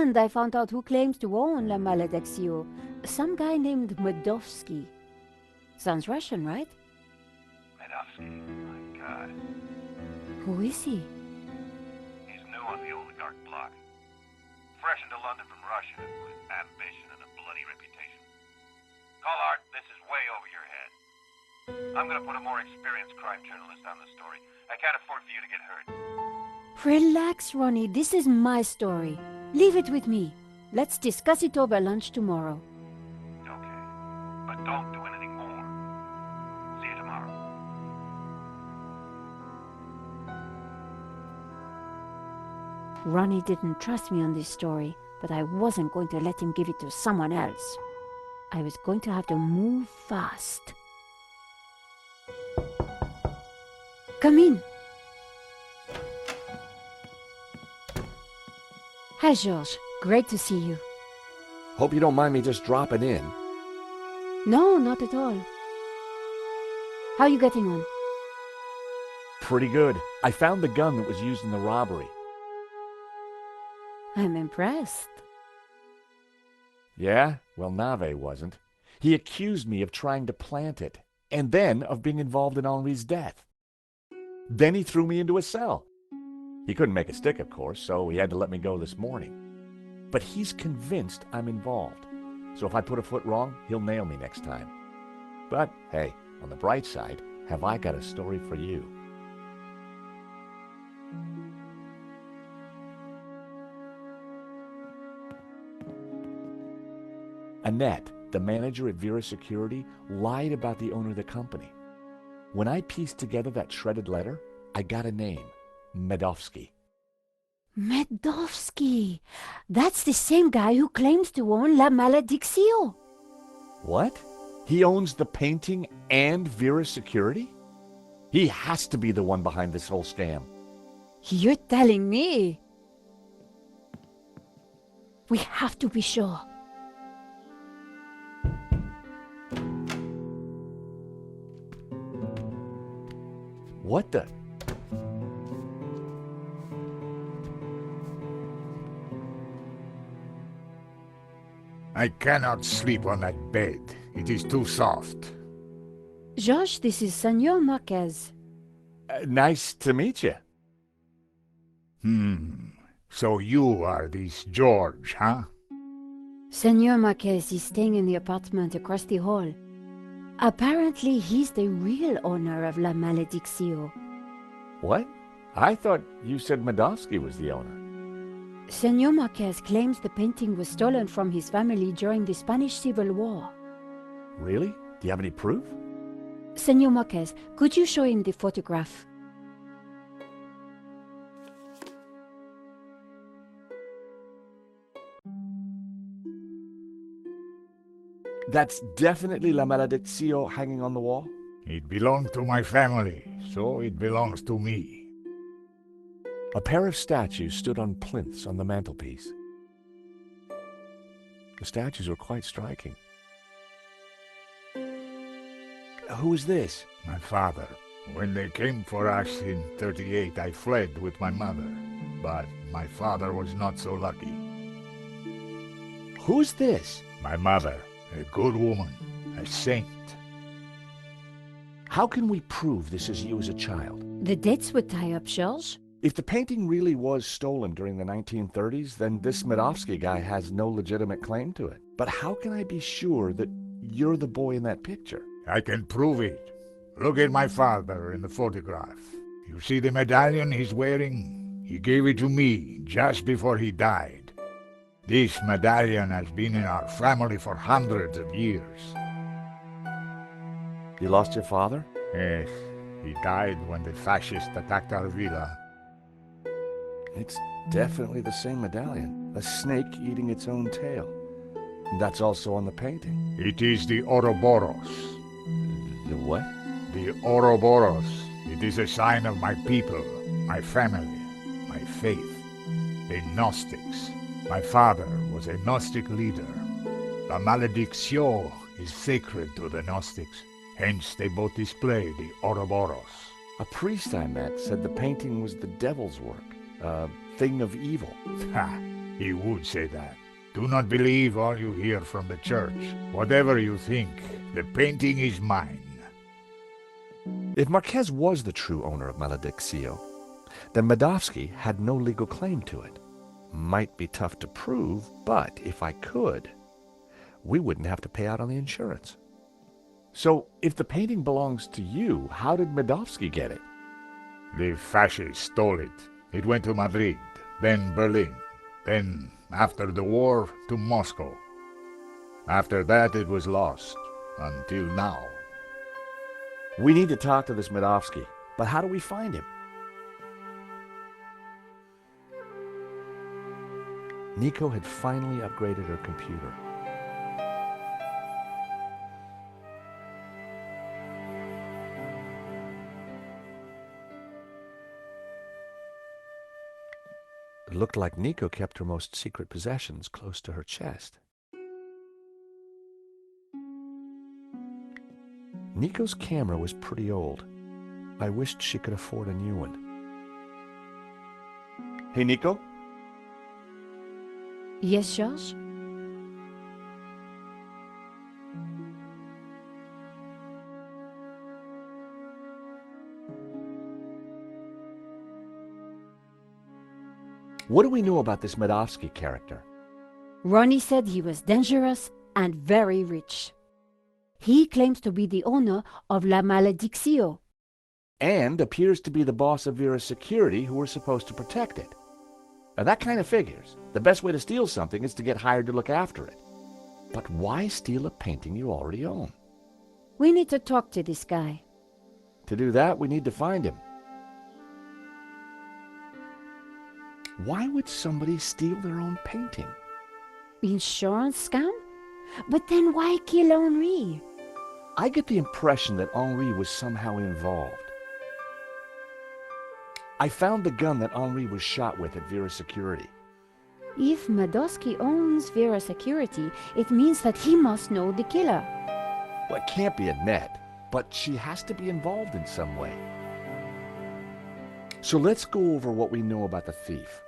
And I found out who claims to own La Malediccio. Some guy named Medovsky. Sounds Russian, right? Medovsky, my God. Who is he? He's new on the oligarch block. Fresh into London from Russia with ambition and a bloody reputation. Collard, this is way over your head. I'm gonna put a more experienced crime journalist on the story. I can't afford for you to get hurt. Relax, Ronnie. This is my story. Leave it with me. Let's discuss it over lunch tomorrow. Okay. But don't do anything more. See you tomorrow. Ronnie didn't trust me on this story, but I wasn't going to let him give it to someone else. I was going to have to move fast. Come in. Hi, Georges. Great to see you. Hope you don't mind me just dropping in. No, not at all. How are you getting on? Pretty good. I found the gun that was used in the robbery. I'm impressed. Yeah? Well, Nave wasn't. He accused me of trying to plant it, and then of being involved in Henri's death. Then he threw me into a cell. He couldn't make a stick, of course, so he had to let me go this morning. But he's convinced I'm involved. So if I put a foot wrong, he'll nail me next time. But, hey, on the bright side, have I got a story for you. Annette, the manager at Vera Security, lied about the owner of the company. When I pieced together that shredded letter, I got a name. Medovsky. Medovsky! That's the same guy who claims to own La Malediccio. What? He owns the painting and Vera Security? He has to be the one behind this whole scam. You're telling me? We have to be sure. What the? I cannot sleep on that bed. It is too soft. Georges, this is Senor Marquez. Nice to meet you. So you are this George, huh? Senor Marquez is staying in the apartment across the hall. Apparently, he's the real owner of La Malediccio. What? I thought you said Medovsky was the owner. Senor Marquez claims the painting was stolen from his family during the Spanish Civil War. Really? Do you have any proof? Senor Marquez, could you show him the photograph? That's definitely La Malediccio hanging on the wall? It belonged to my family, so it belongs to me. A pair of statues stood on plinths on the mantelpiece. The statues were quite striking. Who is this? My father. When they came for us in 38, I fled with my mother. But my father was not so lucky. Who's this? My mother, a good woman, a saint. How can we prove this is you as a child? The dates would tie up, Georges. If the painting really was stolen during the 1930s, then this Medovsky guy has no legitimate claim to it. But how can I be sure that you're the boy in that picture? I can prove it. Look at my father in the photograph. You see the medallion he's wearing? He gave it to me just before he died. This medallion has been in our family for hundreds of years. You lost your father? Yes, he died when the fascists attacked our villa. It's definitely the same medallion. A snake eating its own tail. That's also on the painting. It is the Ouroboros. The what? The Ouroboros. It is a sign of my people, my family, my faith. The Gnostics. My father was a Gnostic leader. La Malediccio is sacred to the Gnostics. Hence they both display the Ouroboros. A priest I met said the painting was the devil's work. A thing of evil. Ha! He would say that. Do not believe all you hear from the church. Whatever you think, the painting is mine. If Marquez was the true owner of Malediccio, then Medovsky had no legal claim to it. Might be tough to prove, but if I could, we wouldn't have to pay out on the insurance. So, if the painting belongs to you, how did Medovsky get it? The fascists stole it. It went to Madrid, then Berlin, then, after the war, to Moscow. After that, it was lost, until now. We need to talk to this Medovsky, but how do we find him? Nico had finally upgraded her computer. It looked like Nico kept her most secret possessions close to her chest. Nico's camera was pretty old. I wished she could afford a new one. Hey, Nico? Yes, George? What do we know about this Medovsky character? Ronnie said he was dangerous and very rich. He claims to be the owner of La Malediccio. And appears to be the boss of Vera's security who were supposed to protect it. Now that kind of figures. The best way to steal something is to get hired to look after it. But why steal a painting you already own? We need to talk to this guy. To do that, we need to find him. Why would somebody steal their own painting? Insurance scam? But then why kill Henri? I get the impression that Henri was somehow involved. I found the gun that Henri was shot with at Vera's security. If Medovsky owns Vera Security, it means that he must know the killer. Well, it can't be Annette, but she has to be involved in some way. So let's go over what we know about the thief.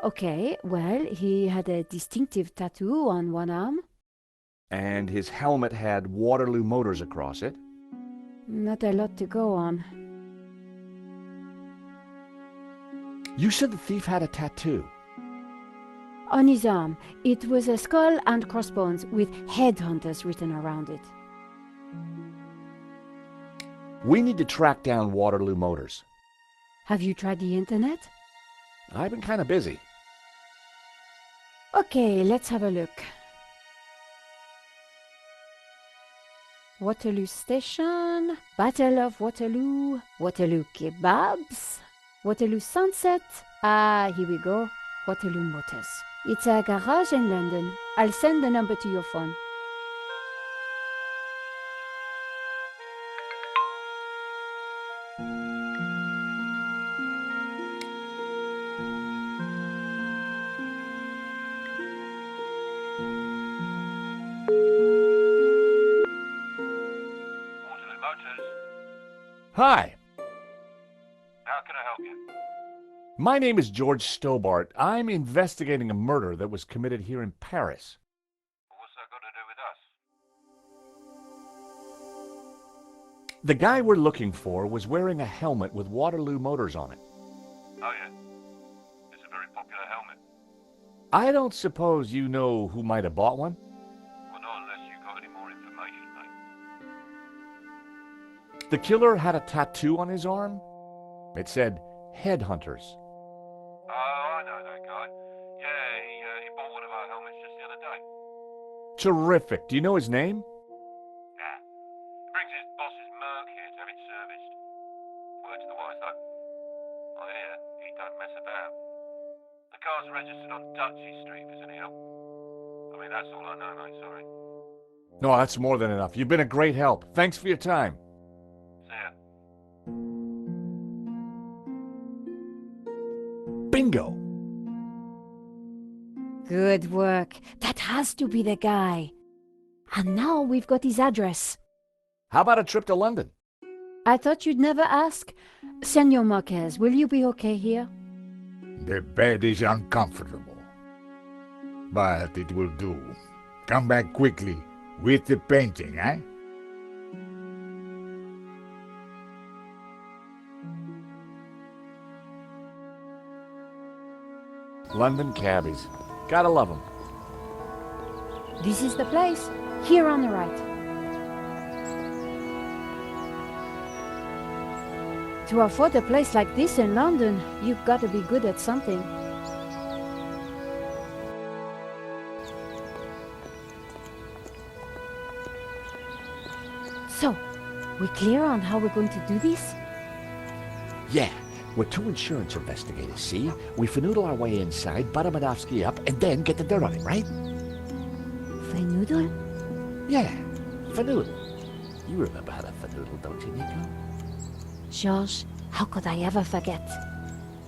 Okay, well, he had a distinctive tattoo on one arm. And his helmet had Waterloo Motors across it. Not a lot to go on. You said the thief had a tattoo. On his arm, it was a skull and crossbones with headhunters written around it. We need to track down Waterloo Motors. Have you tried the internet? I've been kind of busy. Okay, let's have a look. Waterloo Station, Battle of Waterloo, Waterloo Kebabs, Waterloo Sunset. Ah, here we go. Waterloo Motors. It's a garage in London. I'll send the number to your phone. Waterloo Motors. Hi, How can I help you? my name is George Stobart. I'm investigating a murder that was committed here in Paris. What's that got to do with us? The guy we're looking for was wearing a helmet with Waterloo Motors on it. Oh, yeah. It's a very popular helmet. I don't suppose you know who might have bought one? Well, not unless you've got any more information, mate. The killer had a tattoo on his arm. It said, Headhunters. Oh, I know that guy. Yeah, he bought one of our helmets just the other day. Terrific. Do you know his name? Yeah. He brings his boss's Merc here to have it serviced. Word to the wise, though. I hear he don't mess about. The car's registered on Dutchy Street, if there's any help. I mean, that's all I know, mate, sorry. No, that's more than enough. You've been a great help. Thanks for your time. See ya. Bingo! Good work. That has to be the guy. And now we've got his address. How about a trip to London? I thought you'd never ask. Senor Marquez, will you be okay here? The bed is uncomfortable. but it will do. Come back quickly with the painting, eh? London cabbies. Gotta love them. This is the place. Here on the right. To afford a place like this in London, you've got to be good at something. So, we clear on how we're going to do this? Yeah, we're two insurance investigators, see? We finagle our way inside, butter Madovsky up, and then get the dirt on him, right? Finagle? Yeah, finagle. You remember how to finagle, don't you, Nico? George, how could I ever forget?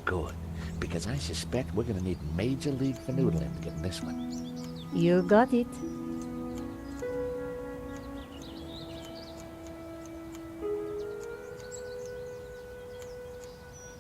Good, because I suspect we're gonna need major league finagling to get in this one. You got it.